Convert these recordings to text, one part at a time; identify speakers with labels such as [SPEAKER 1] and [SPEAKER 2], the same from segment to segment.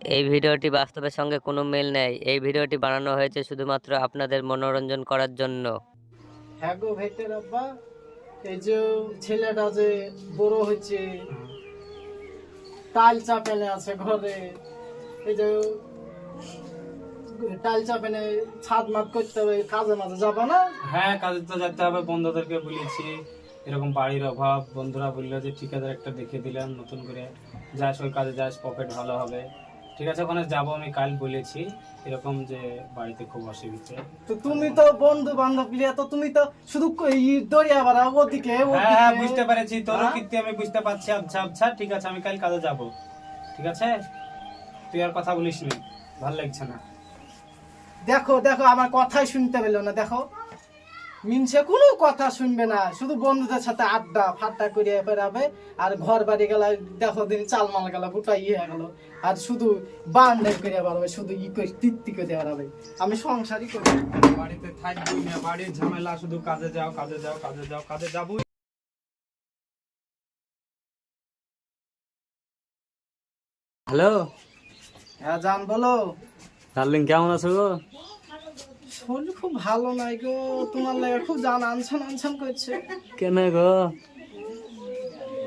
[SPEAKER 1] এই ভিডিওটি বাস্তবের সঙ্গে কোনো মিল নেই। এই ভিডিওটি বানানো হয়েছে শুধুমাত্র আপনাদের মনোরঞ্জন করার জন্য।
[SPEAKER 2] হ্যাঁ গো ভেটের আব্বা, এই যে ছেলেটা যে বড় হচ্ছে, টাইল চাপেনে আছে ঘরে, এই যে টাইল চাপেনে ছাদ মাত করতে হবে, কাজে মাঝে যাবো না?
[SPEAKER 3] হ্যাঁ, কাজে তো যেতে হবে। বন্ধুদেরকে বলেছি এরকম বাড়ির অভাব, বন্ধুরা বললো যে ঠিকাদার একটা দেখে দিলাম নতুন করে, যাস ওই কাজে যাস, প্রফিট ভালো হবে। ঠিক আছে, ওখানে যাবো। আমি কাল বলেছি এরকম যে বাড়িতে খুব অসুবিধা।
[SPEAKER 2] তো তুমি তো বন্ধু বান্ধব লিয়া, তো তুমি তো শুধু দরিয়া বাড়া ওদিকে
[SPEAKER 3] হ্যাঁ, বুঝতে পেরেছি তোরও কীর্তি আমি বুঝতে পারছি। আচ্ছা আচ্ছা, ঠিক আছে, আমি কাল কাজে যাব। ঠিক আছে, তুই আর কথা বলিস না, ভালো লাগছে না।
[SPEAKER 2] দেখো দেখো, আমার কথাই শুনতে পেলো না। দেখো মিনসে কোনো কথা শুনবে না, শুধু বন্ধুদের সাথে আড্ডা ফাড্ডা করে বেড়াবে। আর ঘর বাড়ি গেলা দেখো দিন চালমাল গেলা গোটা ইয়ে গেল, আর শুধু বান্ডাই করে বেড়াবে, শুধু ই করে তৃপ্তি করে বেড়াবে। আমি সংসারই করি,
[SPEAKER 3] বাড়িতে থাকবি না, বাড়ির ঝামেলা, শুধু কাজে যাও কাজে যাও কাজে যাও, কাজে যাবো।
[SPEAKER 4] হ্যালো
[SPEAKER 2] হ্যাঁ জান বলো।
[SPEAKER 4] ডার্লিং, কেমন আছো গো?
[SPEAKER 2] শরীর খুব ভালো নাই গো, তোমার লাগে খুব জান আনছান আনছান করছে।
[SPEAKER 4] কেন গো?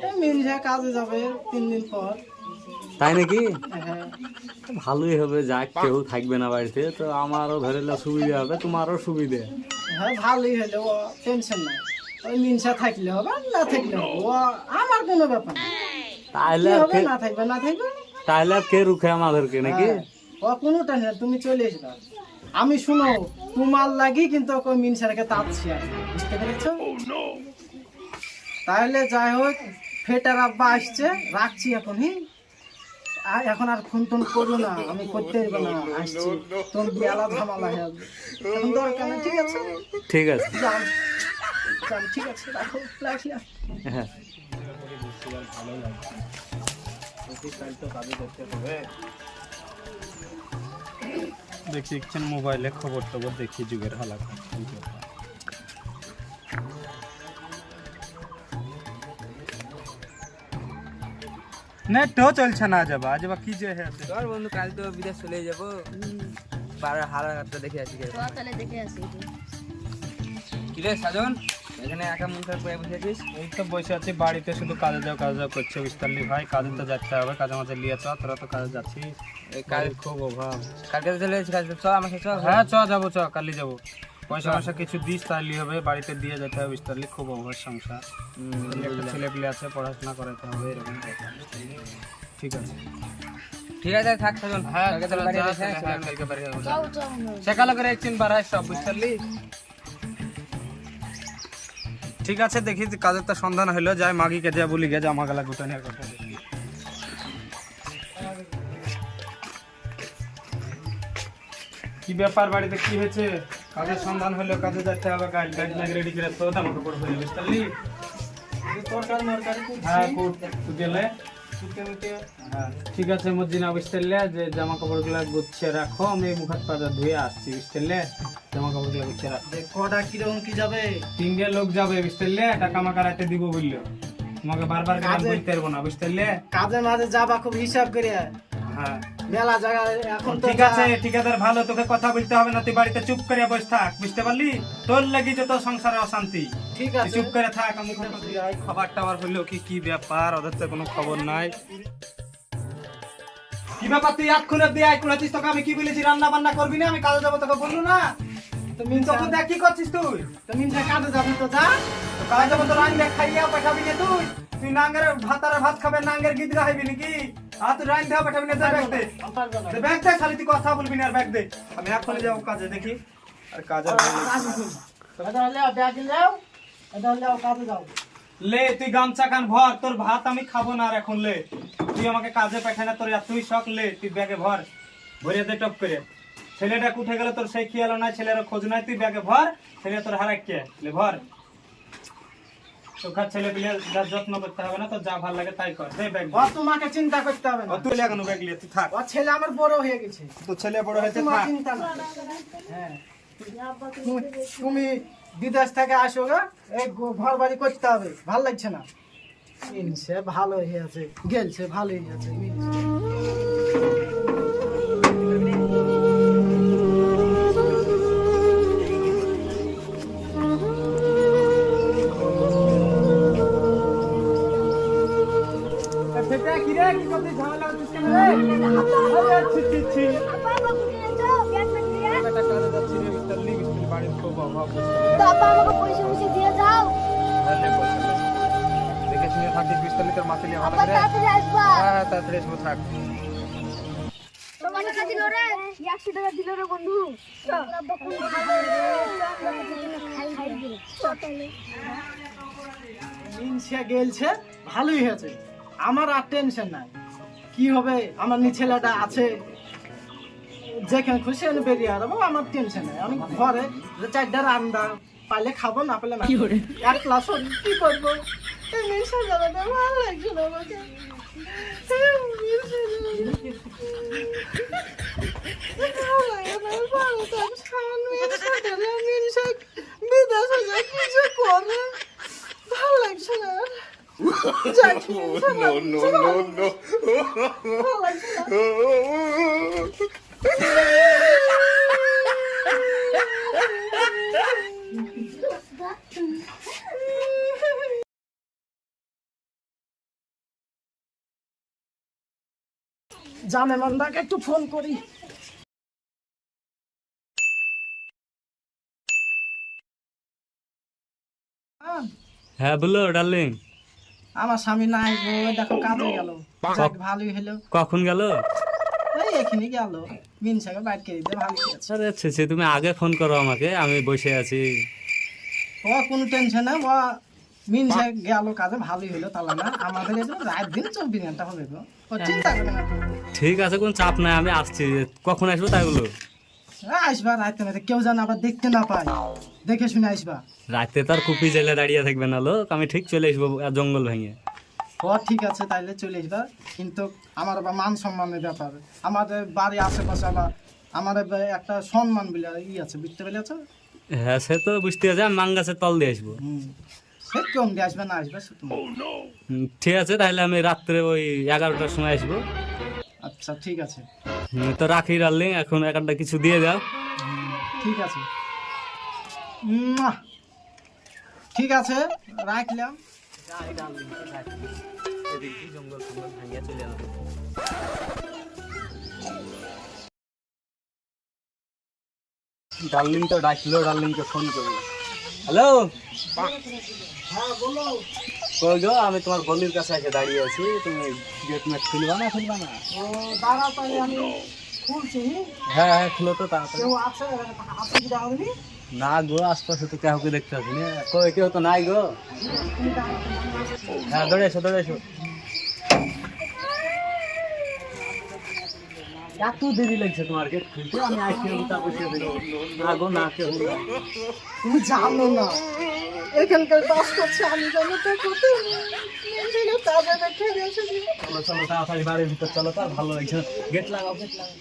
[SPEAKER 2] এই মিনসে কাজে যাবে 3 দিন পর।
[SPEAKER 4] তাই নাকি?
[SPEAKER 2] হ্যাঁ
[SPEAKER 4] ভালোই হবে, যাক কেউ থাকবে না বাড়িতে, তো আমারও ধরে সুবিধা হবে, তোমারও সুবিধে।
[SPEAKER 2] হ্যাঁ ভালোই হলো, টেনশন নাই। ওই মিনসা থাকলে হবে না থাকলে হবে, ও আমার কোনো ব্যাপার না।
[SPEAKER 4] তাহলে
[SPEAKER 2] কি
[SPEAKER 4] আর
[SPEAKER 2] হবে,
[SPEAKER 4] কে-
[SPEAKER 2] না থাকবে না থাকবে।
[SPEAKER 4] তাহলে আর কে রুখে আমাদেরকে নাকি?
[SPEAKER 2] হ্যাঁ, ও কোনো টেনশন, তুমি চলে আসবে। আমি শুনো, তোমার লাগি কিন্তু ওই মিনসারকে তাচ্ছি আর, বুঝতে পেরেছো? তাহলে যাই হোক, ফেটার আব্বা আসছে, রাখছি এখন। এখন আর ফোন টোন করো না, আমি করতে পারবো না, আসছি। তোর বেলা ঝামেলা হয়ে যাবে, এখন দরকার নেই। ঠিক আছে,
[SPEAKER 4] ঠিক আছে,
[SPEAKER 2] যাও যাও, ঠিক আছে, রাখো, রাখলাম।
[SPEAKER 4] হ্যাঁ।
[SPEAKER 3] ভালো লাগছে, কাল তো কাজে করতে হবে। দেখছেন মোবাইলে খবর টবর দেখি, যুগের হালাত। নেটও চলছে না, যাবা আজবা কি যে আছে।
[SPEAKER 5] তোর বন্ধু কাল তো বিদেশ চলে যাবো, হারাটা দেখে আসি।
[SPEAKER 6] তাহলে দেখে আসি।
[SPEAKER 5] কি রে সাজন, এখানে একা মুখ করে বসে আছিস?
[SPEAKER 3] এই তো বসে আছি বাড়িতে, শুধু কাজে যাও করছে বিস্তারলি ভাই। কাজে তো যেতে হবে, কাজে মাঝে লিয়ে চ, তোরা তো কাজে যাচ্ছিস।
[SPEAKER 5] এই কাল
[SPEAKER 3] খুব অভাব।
[SPEAKER 5] কালকে তো চলে এসেছি, কালকে চ আমার সাথে চ।
[SPEAKER 3] হ্যাঁ চ, যাবো চ, কালি যাবো। পয়সা পয়সা কিছু দিস তাহলে হবে, বাড়িতে দিয়ে যেতে হবে বিস্তারলি, খুব অভাব সংসার। একটা ছেলে পেলে আছে, পড়াশোনা করাতে হবে, এরকম কথা। ঠিক আছে,
[SPEAKER 5] ঠিক আছে থাক সাজন।
[SPEAKER 3] হ্যাঁ
[SPEAKER 5] কালকে তোর
[SPEAKER 3] চল,
[SPEAKER 5] বাড়ি
[SPEAKER 3] যা,
[SPEAKER 5] এসে
[SPEAKER 3] হ্যাঁ, কালকে বাড়ি যাবো।
[SPEAKER 6] যাও যাও না।
[SPEAKER 3] সকালে করে একদিন বাড়ায় সব, বুঝতে। ঠিক আছে, দেখি কাজের তো সন্ধান হলো, যাই মাগিকে যা বলি গে জামা গালা গুটানোর কথা। কি ব্যাপার, বাড়িতে কি হয়েছে? কাজের সন্ধান হলো, কাজে যেতে হবে, কাল গাড়ি লাগে রেডি করে তো জামা কাপড় পরে বুঝতে পারলি।
[SPEAKER 2] তরকারি মরকারি
[SPEAKER 3] হ্যাঁ কুট গেলে।
[SPEAKER 2] শুকে
[SPEAKER 3] হ্যাঁ ঠিক আছে, মর্জিনা বুঝতে পারলে, যে জামা কাপড় গুলা গুছিয়ে রাখো, আমি মুখ হাত পা ধুয়ে আসছি বুঝতে পারলে। জামা কাপড় গুলা গুছিয়ে রাখো।
[SPEAKER 2] কটা কিরকম কি যাবে?
[SPEAKER 3] 3 লোক যাবে বুঝতে পারলে, টাকা মাকা রাতে দিব বললো। তোমাকে বারবার করে বলতে পারবো না বুঝতে পারলে।
[SPEAKER 2] কাজে মাঝে যাবা খুব হিসাব করে।
[SPEAKER 3] হ্যাঁ
[SPEAKER 2] মেলা জায়গায় এখন তো
[SPEAKER 3] ঠিক আছে, ঠিকাদার ভালো, তোকে কথা বলতে হবে না, তুই বাড়িতে চুপ করে বসে থাক বুঝতে পারলি। তোর লাগি যত সংসারে অশান্তি,
[SPEAKER 2] ঠিক
[SPEAKER 3] তুই
[SPEAKER 2] আছে,
[SPEAKER 3] চুপ করে থাক। আমি খাবার টাবার হইলো কি কি ব্যাপার, ওদের তো কোনো খবর নাই। কি ব্যাপার, তুই এক্ষুনি দিয়ে আইকুলাছিস? তোকে আমি কি বলেছি, রান্না বান্না করবি না? আমি কাজে যাবো, তোকে বললো না?
[SPEAKER 2] তুমি
[SPEAKER 3] তখন দেখ কি করছিস তুই।
[SPEAKER 2] তুমি কাজে যাবে তো যা।
[SPEAKER 3] তো কাজে যাবো, তো রান্না খাইয়া পাঠাবি না তুই? তুই নাঙ্গের ভাত খাবে, নাঙ্গের গীত গাইবি নাকি? আর তুই রান্না পাঠাবি না? ব্যাগ দে, ব্যাগ দে, খালি তুই কথা বলবি না, আর ব্যাগ দে। আমি এক্ষুনি যাবো কাজে, দেখি আর কাজের
[SPEAKER 2] কাজে যাও।
[SPEAKER 3] লে তুই গামছা কান ভর, তোর ভাত আমি খাবো না আর এখন। লে তুই আমাকে কাজে পাঠায় না, তোর এতই শখ, লে তুই ব্যাগে ভর, ভরিয়ে দে টপ করে। ছেলেটা উঠে গেল, তোর সেই খেয়াল নাই, ছেলের খোঁজ নাই, তুই ব্যাগে ভর। ছেলে তোর হারাক কে, লে ভর। তোর ছেলে পিলে যার যত্ন করতে হবে না, তোর যা ভালো লাগে তাই কর, দে ব্যাগ।
[SPEAKER 2] ও তোমাকে চিন্তা করতে হবে না,
[SPEAKER 3] তুই লাগানো ব্যাগ লিয়ে তুই থাক।
[SPEAKER 2] ও ছেলে আমার বড় হয়ে গেছে,
[SPEAKER 3] তোর ছেলে বড় হয়েছে,
[SPEAKER 2] তোমার
[SPEAKER 3] থাক।
[SPEAKER 2] চিন্তা না। হ্যাঁ তুমি বিদেশ থেকে আসো গা, এই ঘর বাড়ি করতে হবে, ভাল লাগছে না। মিনসে ভালো হয়ে আছে, গেলছে ভালো হয়ে আছে।
[SPEAKER 3] বেটা কাজে যাচ্ছি রে মিস্টার লি মিস্টার বাড়ির খুব অভাব দেখে শুনে থাকিস মিস্টার লি তোর মাকে নিয়ে ভালো করে হ্যাঁ তাড়াতাড়ি আসবো থাক
[SPEAKER 2] মিনসে গেলছে ভালোই হয়েছে, আমার আর টেনশন নাই। কি হবে, আমার নি ছেলেটা আছে, যেখানে খুশি আমি বেরিয়ে আসবো, আমার টেনশন নাই। আমি ঘরে 4টা রান্না পাইলে খাবো, না পেলে না। একলা শরীর কি করবো, এই মিনসে জায়গাটা ভালো লাগছে না আমাকে। বিদেশে যায় কিছু করে ভালো লাগছে না। জানে মান্দাকে একটু ফোন করি।
[SPEAKER 4] হ্যাঁ বলো ডার্লিং।
[SPEAKER 2] আমার স্বামী নাই গো, দেখো কাজে গেল। ভালোই হলো।
[SPEAKER 4] কখন গেল?
[SPEAKER 2] এই এখানে গেল, মিনসাকে বাইট করে দিতে ভালো গেছে।
[SPEAKER 4] আরে আচ্ছা তুমি আগে ফোন করো আমাকে, আমি বসে আছি।
[SPEAKER 2] ও কোনো টেনশন না, ও মিনসা গেল কাজে ভালোই হলো, তাহলে না আমাদের এখানে রাত দিন 24 ঘন্টা হবে গো। ও চিন্তা করে না।
[SPEAKER 4] ঠিক আছে, কোন চাপ নাই, আমি আসছি। কখন আসবো তাই বলো?
[SPEAKER 2] আসবা রাতে রাতে, কেউ যেন আবার দেখতে না পায়, দেখে শুনে আসবা।
[SPEAKER 4] রাতে তো আর কুপি জেলে দাঁড়িয়ে থাকবে না লোক, আমি ঠিক চলে আসবো জঙ্গল ভেঙে।
[SPEAKER 2] ও ঠিক আছে, তাইলে চলে আসবা। কিন্তু আমার আবার মান সম্মানের ব্যাপার, আমাদের বাড়ি আশেপাশে আবার আমাদের একটা সম্মান বলে আছে, বুঝতে পেরেছ?
[SPEAKER 4] হ্যাঁ সে তো বুঝতে আছে, আমি মান গাছের তল দিয়ে আসবো।
[SPEAKER 2] সে কম দিয়ে আসবে না, আসবে শুধু।
[SPEAKER 4] ঠিক আছে, তাহলে আমি রাত্রে ওই 11টার সময় আসবো।
[SPEAKER 2] আচ্ছা ঠিক আছে।
[SPEAKER 4] তো রাখি ডার্লিং, এখন একটা কিছু দিয়ে যাও।
[SPEAKER 2] ঠিক আছে, ঠিক আছে, রাখলাম।
[SPEAKER 4] ডার্লিং তো ডাকলো, ডার্লিংকে ফোন করলো। হ্যালো,
[SPEAKER 2] হ্যাঁ বলো।
[SPEAKER 4] কই গো, আমি তোমার গলির কাছে এসে দাঁড়িয়ে আছি, তুমি গেট মেট খুলবা না?
[SPEAKER 2] ও দাঁড়া, তাই আমি খুলছি।
[SPEAKER 4] হ্যাঁ হ্যাঁ খুলো তো তাড়াতাড়ি।
[SPEAKER 2] কেউ আছে হাতে যাওনি?
[SPEAKER 4] না গো, আশপাশে তো কাউকে দেখতে পাচ্ছি না। কই কেউ তো নাই গো। হ্যাঁ দৌড়ে এসো, দৌড়ে এসো। এত দেরি লাগছে তোমার গেট খুলতে? আমি আইসি তা বসে না গো, না কেউ না।
[SPEAKER 2] তুমি জানো না এখানকার বাস করছে, আমি জানি তো কত তাজা দেখে গেছে।
[SPEAKER 4] চলো চলো তাড়াতাড়ি বাড়ির ভিতর চলো, তো আর ভালো লাগছে না। গেট লাগাও, গেট লাগাও।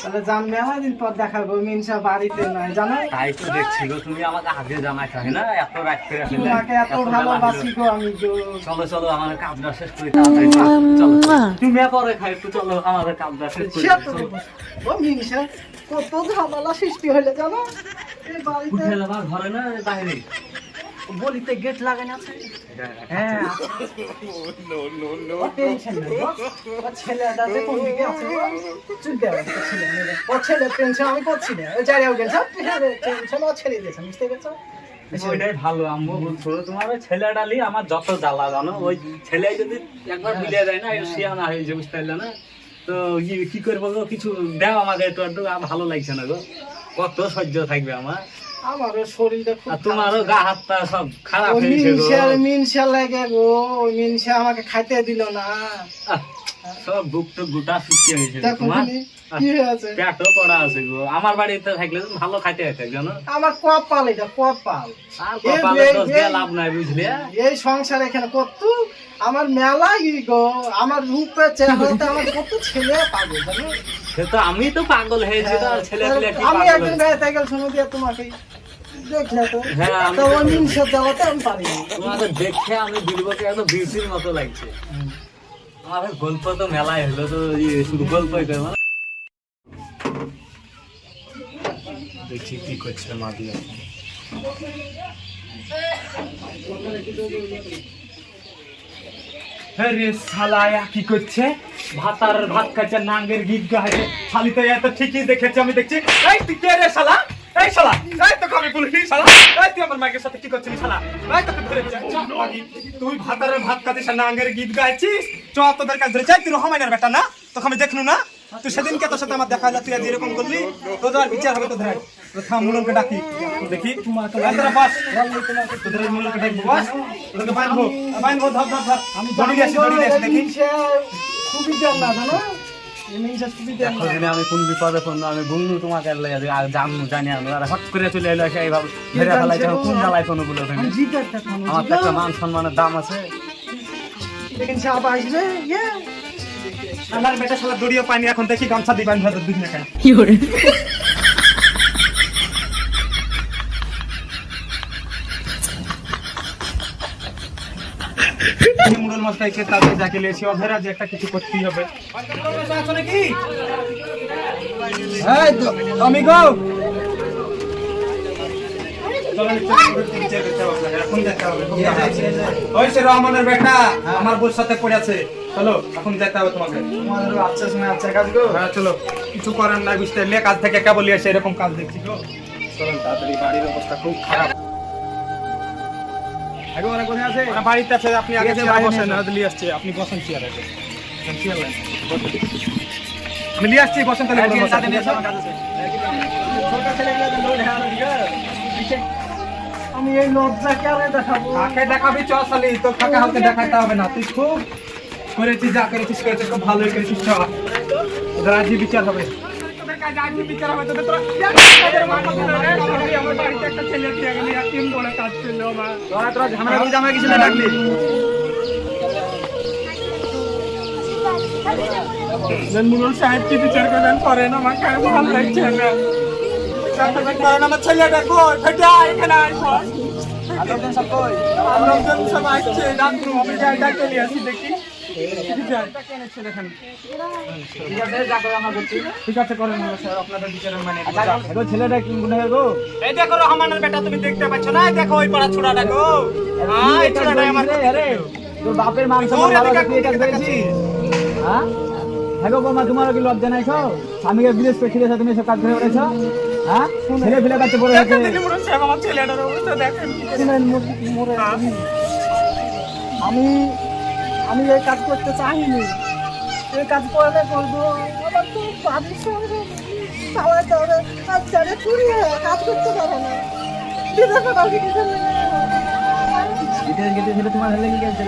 [SPEAKER 2] তাহলে জান মেলা দিন পর দেখাবো, মিনসা বাড়িতে নাই জানো।
[SPEAKER 4] তাই তো দেখছি গো, তুমি আমাকে আগে জামাই থাকে না, এত রাত করে ফেলে।
[SPEAKER 2] তোমাকে এত ভালোবাসি গো আমি গো।
[SPEAKER 4] চলো চলো, আমাদের কাজটা শেষ করি তাড়াতাড়ি। চলো তুমি পরে খাই, একটু চলো আমাদের কাজটা শেষ করি।
[SPEAKER 2] ও মিনসা কত ঝামেলা সৃষ্টি হলে জানো এই বাড়িতে।
[SPEAKER 4] উঠে যাবার ঘরে না বাইরে?
[SPEAKER 2] বলিতে গেট লাগানো আছে। হ্যাঁ ও টেনশন নেই গো। ও ছেলেটা যে কোন দিকে আছে গো, চিন্তা করো ছেলে মেয়ে। ও ছেলে টেনশন আমি করছি না, ওই জায়গায় গেছে টেনশন ও ছেড়ে দিয়েছে, বুঝতে পেরেছো?
[SPEAKER 4] ওইটাই ভালো। আম্মু বলছো তোমার ওই ছেলেটালি আমার যত জ্বালা জানো, ওই ছেলে যদি একবার মিলিয়ে যায় না, এটা শিয়ানা হয়ে যে, বুঝতে পারলে না? তো কি করবো গো, কিছু দেও আমাকে একটু একটু। ভালো লাগছে না গো, কত সহ্য থাকবে আমার।
[SPEAKER 2] আমারও শরীরটা খুব
[SPEAKER 4] আর তোমারও গা হাত পা সব খারাপ
[SPEAKER 2] ওই
[SPEAKER 4] হয়েছে গো।
[SPEAKER 2] মিনসা লাগে গো, ওই মিনসা আমাকে খাইতে দিল না।
[SPEAKER 4] আহ, সব বুক তো গোটা ফিটকে হয়েছে গো
[SPEAKER 2] দেখো
[SPEAKER 4] তোমার।
[SPEAKER 2] কি হয়েছে,
[SPEAKER 4] পেটও করা আছে গো। আমার বাড়িতে থাকলে তুমি ভালো খাইতে হইতে জানো।
[SPEAKER 2] আমার কপাল, এটা কপাল।
[SPEAKER 4] আর কপালে দোষ দিয়ে লাভ নাই, বুঝলে?
[SPEAKER 2] এই সংসার এখানে কত আমার মেলা গো, আমার রূপে চেহারাতে আমার কত ছেলে পাগল জানো।
[SPEAKER 4] সে তো আমি তো পাগল হয়েছি, তো আর ছেলে পেলে কি
[SPEAKER 2] আমি
[SPEAKER 4] পাগল
[SPEAKER 2] একদিন
[SPEAKER 4] হয়েছে?
[SPEAKER 2] গায়ে সাইকেল শুনে দিয়ে তোমাকে দেখলে তো,
[SPEAKER 4] হ্যাঁ, আমি
[SPEAKER 2] তো ওই মিনসার যাওয়াতে আমি পারিনি।
[SPEAKER 4] তোমাকে দেখে আমি দিলবকে একদম বিউটির মতো লাগছে। আমার গল্প তো মেলাই হলো, তো শুধু গল্পই করবো। দেখছি কি করছে মা দিয়ে।
[SPEAKER 3] আরে শালা কি করছে ভাতার ভাত খাচ্ছে নাঙ্গের গীত গাইছে শালি তো এত ঠিকই দেখেছে আমি দেখছি এই তুই কে রে শালা এই শালা এই তো আমি বলি শালা এই তুই আমার মায়ের সাথে কি করছিস শালা এই তোকে ধরে তুই ভাতার ভাত খাচ্ছিস নাঙ্গের গীত গাইছিস চ তোদের কাছে ধরে চাই তুই রহমানের বেটা না তোকে আমি দেখনু না তুই সেদিন কে তোর সাথে আমার দেখা হলো তুই আজ এরকম করলি তোদের বিচার হবে তোদের থাম মুলনকে ডাকি দেখি তোরা বাস তোদের মুলনকে ডাকবো বাস তোদেরকে বাইনবো ধর ধর ধর আমি দড়ি আসি দেখি
[SPEAKER 2] সুবিধা না জানো মিনসা সুবিধা
[SPEAKER 4] দেখো দিনে আমি কোন বিপদে পড়লাম আমি বন্ধু তোমাকে জানি আমি আর হট করে চলে এলো এইভাবে ঘেরে ফেলাইছে কোন জ্বালাই কোনো বলে ওখানে আমার তো একটা মান সম্মানের দাম আছে
[SPEAKER 2] দেখেন সাপ আসবে ইয়ে
[SPEAKER 3] আমার বেটা শালা দড়িও পানি এখন দেখি গামছা দিবেন ভেতর দুই না কেন মুরল মশাইকে তাদের যাকে লিয়েছি অধেরা যে একটা কিছু করতেই হবে নাকি এই তো আমি গো এখন যেতে হবে ওই সে রহমানের বেটা আমার বোর সাথে পড়ে আছে চলো এখন যেতে হবে তোমাকে
[SPEAKER 2] তোমাদের আচ্ছা সময় আচ্ছা কাজ গো
[SPEAKER 3] হ্যাঁ চলো কিছু করার নাই বুঝতে লে কাজ থেকে কেবল এসে এরকম কাজ দেখছি গো চলো তাড়াতাড়ি বাড়ির অবস্থা খুব খারাপ
[SPEAKER 2] আগে ওরা কোথায় আছে
[SPEAKER 3] ওরা বাড়িতে আছে আপনি আগে চেয়ারে বসেন না লিয়ে আসছে আপনি বসেন চেয়ারে আমি লিয়ে আসছি বসেন তাহলে
[SPEAKER 2] আমি এই লজ্জা কেন দেখাবো
[SPEAKER 3] কাকে দেখাবি চ শালি তো কাকে হাতে দেখাতে হবে না তুই খুব করেছিস যা করেছিস করেছিস খুব ভালোই করেছিস চ ওদের আজই বিচার হবে তোদের কাছে আজই বিচার হবে তোদের তোরা তোদের মা কথা না আমার বাড়িতে একটা ছেলে দিয়ে গেলি আর তিন বলে কাজ করলো মা
[SPEAKER 2] তোরা ঝামেলা করে জামাই কিছু না ডাকলি
[SPEAKER 3] মুরল সাহেব কি বিচার করবেন করেন আমাকে আর ভালো লাগছে না আমার ছেলেটা কই ফেটা এখানে আইবো
[SPEAKER 2] আলোকজন সব কই
[SPEAKER 3] লোকজন সব আসছে ডাক্তার আমি যাই ডাক্তার নিয়ে আসি দেখি ঠিক আছে করেন স্যার আপনাদের বিচারের মানে
[SPEAKER 2] ছেলেটা কি মনে হয় গো
[SPEAKER 3] এই দেখো রহমানের বেটা তুমি দেখতে পাচ্ছ না এই দেখো ওই পাড়া ছোড়াটা গো এই ছোড়াটা আমার
[SPEAKER 2] আরে তোর বাপের মান সম্মান ভালো তুই কাজ করেছিস হ্যাঁ হ্যাঁ গো মা তোমার কি লজ্জা নাই খাও স্বামীকে বিদেশ করে ছেলে তুমি সব কাজ করে বেড়াইছো হ্যাঁ ছেলে ফেলে কাছে পড়ে আছে
[SPEAKER 3] মুরল সাহেব আমার ছেলেটার অবস্থা দেখেন
[SPEAKER 2] আমি আমি এই কাজ করতে চাইনি এই কাজ করলে করবো আমার তো বাড়ির সঙ্গে চালাতে হবে আর ছেলে চুরি কাজ করতে পারো না বিদেশে কাউকে কিছু বিদেশ গেছে ছেলে তোমার হেলে গেছে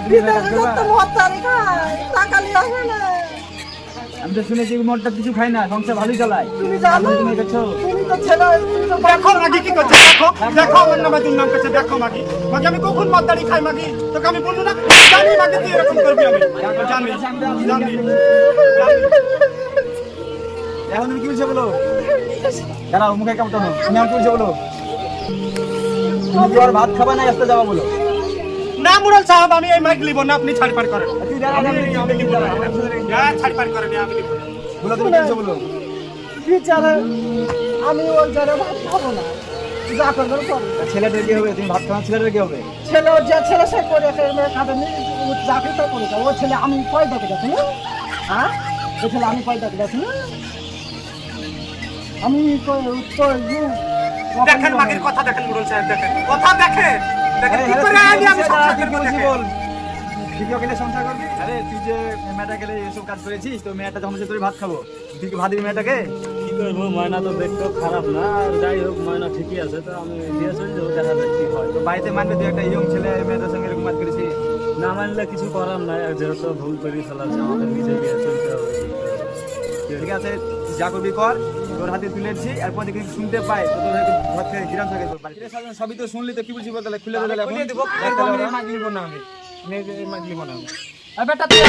[SPEAKER 2] বিদেশে তো মত্তারি খায় টাকা নিয়ে আসে না আমি তো শুনেছি মোটটা কিছু খাই না সংসার ভালোই চালায় তুমি জানো তুমি দেখছো তুমি তো ছেলে
[SPEAKER 3] দেখো মাগি কি করছে দেখো দেখো আমার নামে দুই নাম কাছে দেখো মাগি মাগি আমি কখন মদ্দারি খাই মাগি তোকে আমি বলবো না জানি মাগি তুই এরকম করবি আমি জানি জানি
[SPEAKER 2] এখন তুমি কি বলছো বলো দাঁড়াও মুখে কেমন তুমি আমি কি বলছো বলো তুমি আর ভাত খাবা না আসতে যাওয়া বলো
[SPEAKER 3] না মুরল সাহেব আমি এই মাইক লিব না আপনি ছাড়পাড় করেন
[SPEAKER 2] তুই দাঁড়া
[SPEAKER 3] আমি লিব না হ্যাঁ ছাড়পাড় করেন আমি লিব না
[SPEAKER 2] বলো তুমি কি বলছো বলো বিচারে আমি ওই জায়গায় ভাত খাবো না যা করবে করো ছেলেদের কি হবে তুমি ভাত খাওয়া ছেলেদের কি হবে ছেলে যে ছেলে সে করে খাবে নি চাকরি তো করে ও ছেলে আমি পয়দা করে যাচ্ছি না হ্যাঁ ও ছেলে আমি পয়দা করে যাচ্ছি না আমি
[SPEAKER 3] দেখেন মাগির কথা দেখেন মুরল সাহেব দেখেন কথা দেখেন দেখেন কি করে আনি আমি সংসার করব
[SPEAKER 2] বল ভিডিও গেলে সংসার করবি আরে তুই যে মেয়েটা গেলে এসব কাজ করেছিস তো মেয়েটা যখন তোর ভাত খাবো তুই কি ভাত দিবি মেয়েটাকে
[SPEAKER 4] কি করবো ময়না তো দেখতেও খারাপ না আর যাই হোক ময়না ঠিকই আছে তো আমি দিয়ে চলে যাবো দেখা যাক কি হয়
[SPEAKER 2] তো বাড়িতে মানবে তুই একটা ইয়ং ছেলে মেয়েদের সঙ্গে এরকম কাজ করেছিস
[SPEAKER 4] না মানলে কিছু করার নাই আর যেহেতু ভুল করে ফেলাচ্ছে আমাদের নিজে গিয়ে চলতে হবে
[SPEAKER 2] ঠিক আছে যা করবি কর তোর হাতে তুলে দিচ্ছি এরপর দেখি শুনতে পাই তো তোর ঘর থেকে গিরাম থাকে তোর বাড়িতে সবই তো শুনলি তো কি বলছি বলতে খুলে দিলে
[SPEAKER 3] খুলে দেব মাগলিব না আমি মাগলিব না বেটা তুই